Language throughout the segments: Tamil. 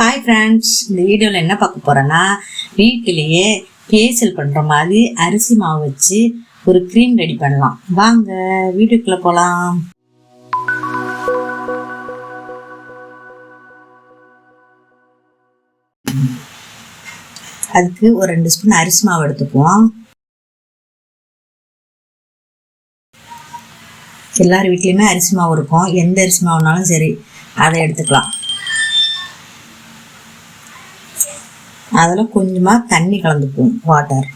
ஹாய் ஃப்ரெண்ட்ஸ், இந்த வீடியோவில் என்ன பார்க்க போகிறேன்னா, வீட்டிலேயே ஃபேஷியல் பண்ணுற மாதிரி அரிசி மாவு வச்சு ஒரு க்ரீம் ரெடி பண்ணலாம். வாங்க வீடியோக்குள்ளே போகலாம். அதுக்கு ஒரு 2 ஸ்பூன் அரிசி மாவு எடுத்துக்குவோம். எல்லார் வீட்லேயுமே அரிசி மாவு இருக்கும். எந்த அரிசி மாவுனாலும் சரி, அதை எடுத்துக்கலாம். அதில் கொஞ்சமாக தண்ணி கலந்துக்குவோம், வாட்டர்.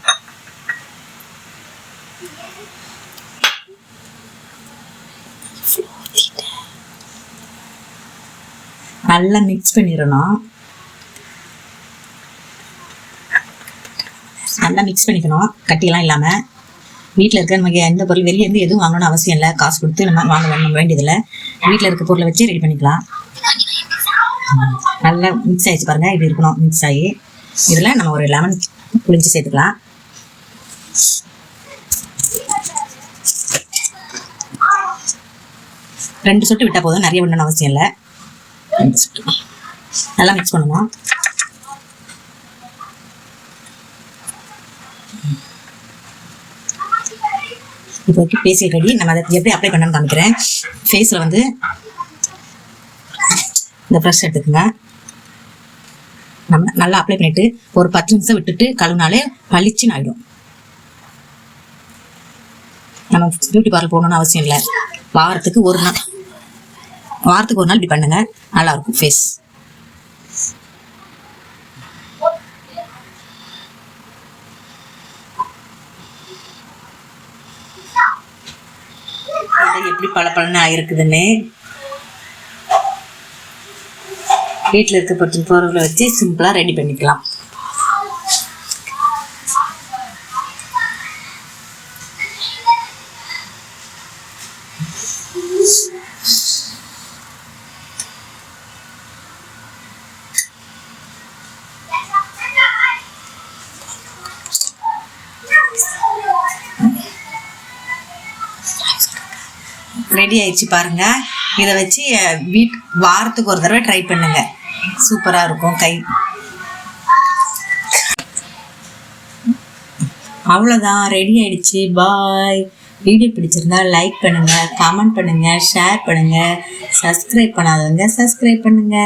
நல்லா மிக்ஸ் பண்ணிடணும். நல்லா மிக்ஸ் பண்ணிக்கணும், கட்டியெல்லாம் இல்லாமல். வீட்டில் இருக்க நமக்கு எந்த பொருள் வெளியேருந்து எதுவும் வாங்கணும்னு அவசியம் இல்லை. காசு கொடுத்து நம்ம வாங்க வேண்டியதில்லை. வீட்டில் இருக்க பொருளை வச்சு ரெடி பண்ணிக்கலாம். நல்லா மிக்ஸ் ஆகிடுச்சு பாருங்கள், இப்படி இருக்கணும் மிக்ஸ் ஆகி. இதில் நம்ம ஒரு லெமன் புளிஞ்சு சேர்த்துக்கலாம். ரெண்டு சொட்டு விட்டால் போதும், நிறைய விடணும்னு அவசியம் இல்லை. 2 சொட்டு நல்லா மிக்ஸ் பண்ணணும். இப்போ ஃபேஷியல் ரெடி. நம்ம அதை எப்படி அப்ளை பண்ணணும்னு காமிக்கிறேன். ஃபேஸில் வந்து இந்த ப்ரஷ் எடுத்துக்கோங்க. நம்ம நல்லா அப்ளை பண்ணிட்டு ஒரு 10 நிமிஷம் விட்டுட்டு கழுவினாலே பளிச்சுன்னு ஆகிடும். நம்ம பியூட்டி பார்லர் போகணும்னு அவசியம் இல்லை. வாரத்துக்கு ஒரு நாள் இப்படி பண்ணுங்க, நல்லா இருக்கும் ஃபேஸ். எப்படி பளபளன்னு ஆயிருக்குதுன்னு வீட்டில் இருக்க பொருட்களை வச்சு சிம்பிளாக ரெடி பண்ணிக்கலாம். ரெடி ஆயிடுச்சு பாருங்க. இதை வச்சு வாரத்துக்கு ஒரு தடவை ட்ரை பண்ணுங்க, சூப்பரா இருக்கும். அவ்வளோதான், ரெடி ஆயிடுச்சு. பாய். வீடியோ பிடிச்சிருந்தா லைக் பண்ணுங்க, கமெண்ட் பண்ணுங்க, ஷேர் பண்ணுங்க. சப்ஸ்கிரைப் பண்ணாதவங்க சப்ஸ்கிரைப் பண்ணுங்க.